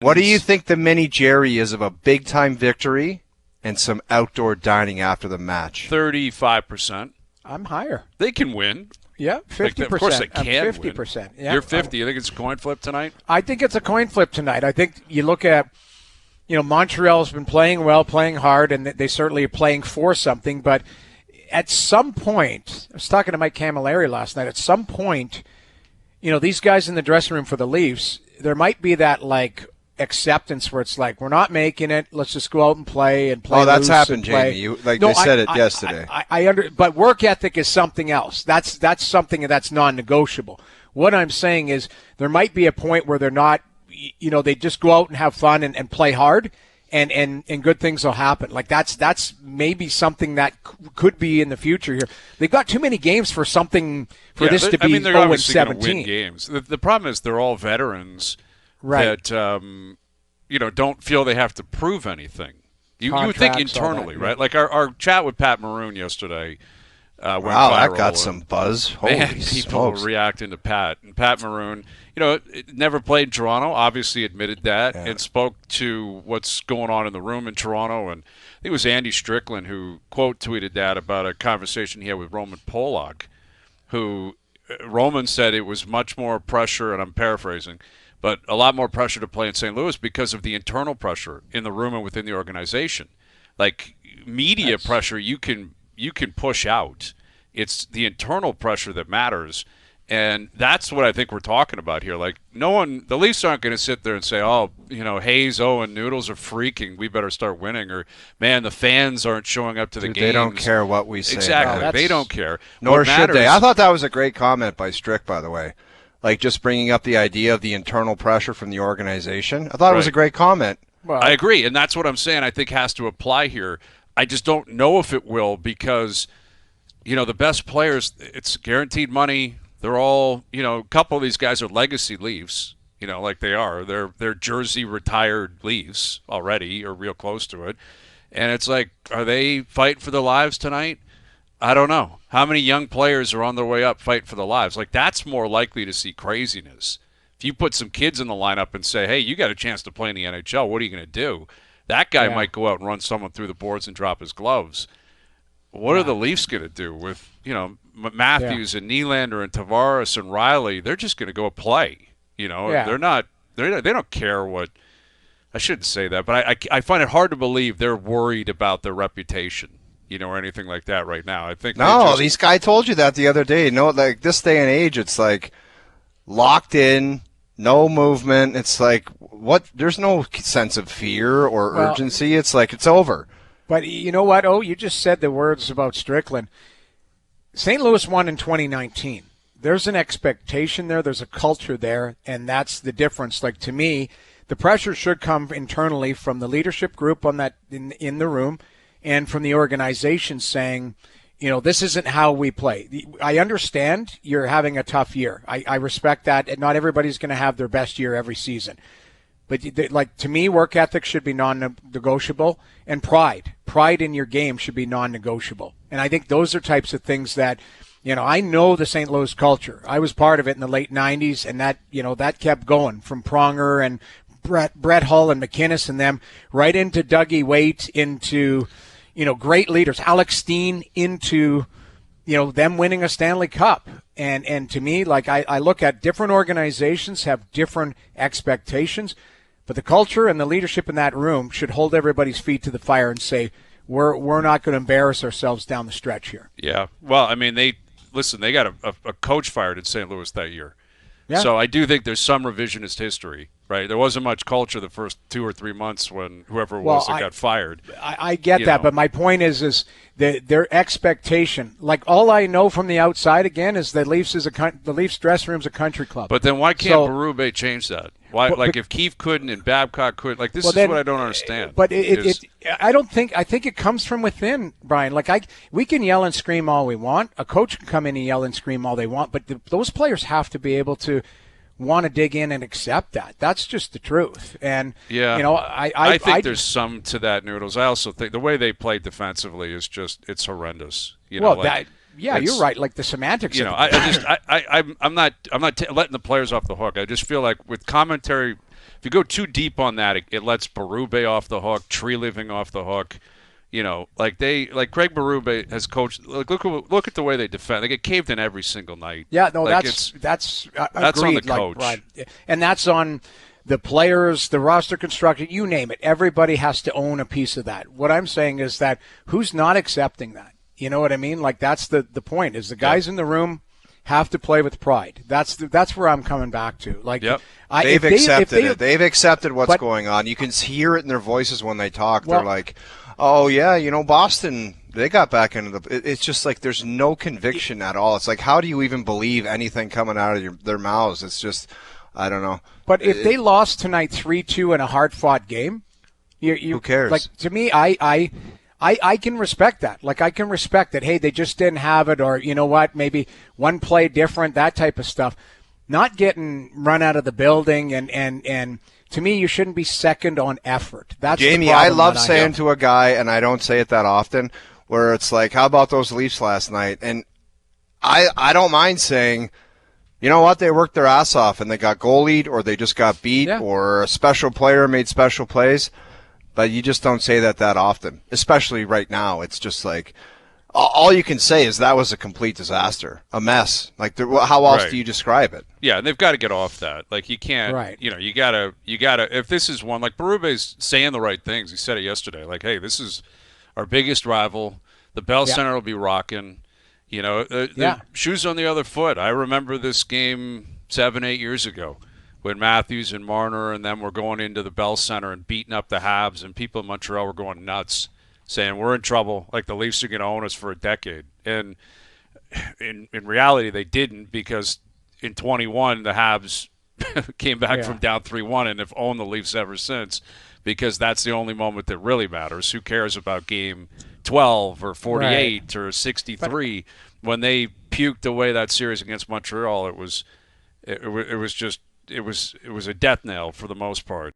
What do you think the mini Jerry is of a big-time victory and some outdoor dining after the match? 35%. I'm higher. They can win. Yeah, 50%. Of course they can 50%. win. Yeah. You're 50. You think it's a coin flip tonight? I think it's a coin flip tonight. I think you look at, Montreal's been playing well, playing hard, and they certainly are playing for something. But at some point, I was talking to Mike Camilleri last night, at some point, these guys in the dressing room for the Leafs, there might be that, acceptance where it's like, we're not making it, let's just go out and play. Oh, that's happened, Jamie. They said it yesterday. But work ethic is something else. That's something that's non-negotiable. What I'm saying is there might be a point where they're not, they just go out and have fun and play hard, and good things will happen. That's maybe something that could be in the future here. They've got too many games for something for this to be 0-17. Win games. The problem is they're all veterans. Right. That don't feel they have to prove anything. You would think internally, right? Like our chat with Pat Maroon yesterday went viral. That got some buzz. Holy people reacting to Pat. And Pat Maroon, never played in Toronto, obviously admitted that, and spoke to what's going on in the room in Toronto. And I think it was Andy Strickland who quote tweeted that about a conversation he had with Roman Polak, who Roman said it was much more pressure, and I'm paraphrasing, but a lot more pressure to play in St. Louis because of the internal pressure in the room and within the organization. Like media pressure, you can push out. It's the internal pressure that matters, and that's what I think we're talking about here. Like the Leafs aren't going to sit there and say, Hayes, and Noodles are freaking, we better start winning, or man, the fans aren't showing up to the games. They don't care what we say. Exactly, they don't care. Nor should they. I thought that was a great comment by Strick, by the way. Just bringing up the idea of the internal pressure from the organization. I thought it was a great comment. Well, I agree, and that's what I'm saying I think has to apply here. I just don't know if it will because, the best players, it's guaranteed money. They're all, a couple of these guys are legacy Leafs, like they are. They're Jersey retired Leafs already or real close to it. And it's like, are they fighting for their lives tonight? I don't know. How many young players are on their way up fighting for their lives? That's more likely to see craziness. If you put some kids in the lineup and say, hey, you got a chance to play in the NHL, what are you going to do? That guy might go out and run someone through the boards and drop his gloves. What are the Leafs going to do with, Matthews and Nylander and Tavares and Riley? They're just going to go play. They're not – they don't care what – I shouldn't say that, but I find it hard to believe they're worried about their reputation. Or anything like that right now. I think these guy told you that the other day. This day and age, it's like locked in, no movement. It's like what? There's no sense of fear or urgency. It's like it's over. But you know what? You just said the words about Strickland. St. Louis won in 2019. There's an expectation there. There's a culture there, and that's the difference. To me, the pressure should come internally from the leadership group on that in the room. And from the organization saying, this isn't how we play. I understand you're having a tough year. I respect that. And not everybody's going to have their best year every season. But to me, work ethic should be non-negotiable, and pride in your game should be non-negotiable. And I think those are types of things that, I know the St. Louis culture. I was part of it in the late 90s, and that kept going from Pronger and Brett Hull and McInnes and them right into Dougie Waite, into great leaders, Alex Steen, into them winning a Stanley Cup. And to me, I look at different organizations have different expectations, but the culture and the leadership in that room should hold everybody's feet to the fire and say we're not going to embarrass ourselves down the stretch here. Yeah, well, I mean, they got a coach fired in St. Louis that year. Yeah. So I do think there's some revisionist history, right? There wasn't much culture the first 2 or 3 months when whoever it was that got fired. I get that, but my point is their expectation. All I know from the outside again is that the Leafs dressing room's a country club. But then why can't Berube change that? Why? If Keefe couldn't and Babcock couldn't, this is what I don't understand. But I think it comes from within, Brian. We can yell and scream all we want. A coach can come in and yell and scream all they want, but those players have to be able to want to dig in and accept that. That's just the truth. And I think there's some to that, Noodles. I also think the way they play defensively is it's horrendous. You're right. The semantics. I'm not letting the players off the hook. I just feel like with commentary if you go too deep on that, it lets Berube off the hook, Tree Living off the hook. Like Craig Berube has coached. Look at the way they defend. They get caved in every single night. Yeah, no, like that's on agreed, the coach, right. And that's on the players, the roster construction, you name it. Everybody has to own a piece of that. What I'm saying is that who's not accepting that? You know what I mean? Like that's the point. Is the guys in the room have to play with pride. That's where I'm coming back to. Like they've accepted it. They've accepted what's going on. You can hear it in their voices when they talk. They're like, oh, yeah, Boston, they got back into it's just like there's no conviction at all. It's like, how do you even believe anything coming out of their mouths? It's just, I don't know. But if they lost tonight 3-2 in a hard-fought game, who cares? Like, to me, I can respect that. Like, I can respect that, hey, they just didn't have it, or, you know what, maybe one play different, that type of stuff. Not getting run out of the building and to me, you shouldn't be second on effort. That's Jamie, the problem I love saying to a guy, and I don't say it that often, where it's like, how about those Leafs last night? And I don't mind saying, you know what, they worked their ass off and they got goalied or they just got beat or a special player made special plays. But you just don't say that often, especially right now. It's just like, all you can say is that was a complete disaster, a mess. Like, how else do you describe it? Yeah, and they've got to get off that. Like, you can't, you gotta, if this is one, like, Berube's saying the right things. He said it yesterday. Like, hey, this is our biggest rival. The Bell Center will be rocking. The shoes on the other foot. I remember this game 7-8 years ago when Matthews and Marner and them were going into the Bell Center and beating up the Habs, and people in Montreal were going nuts, saying we're in trouble, like the Leafs are going to own us for a decade. And in reality, they didn't, because in 21, the Habs came back from down 3-1 and have owned the Leafs ever since, because that's the only moment that really matters. Who cares about game 12 or 48 or 63? When they puked away that series against Montreal, it was a death knell for the most part.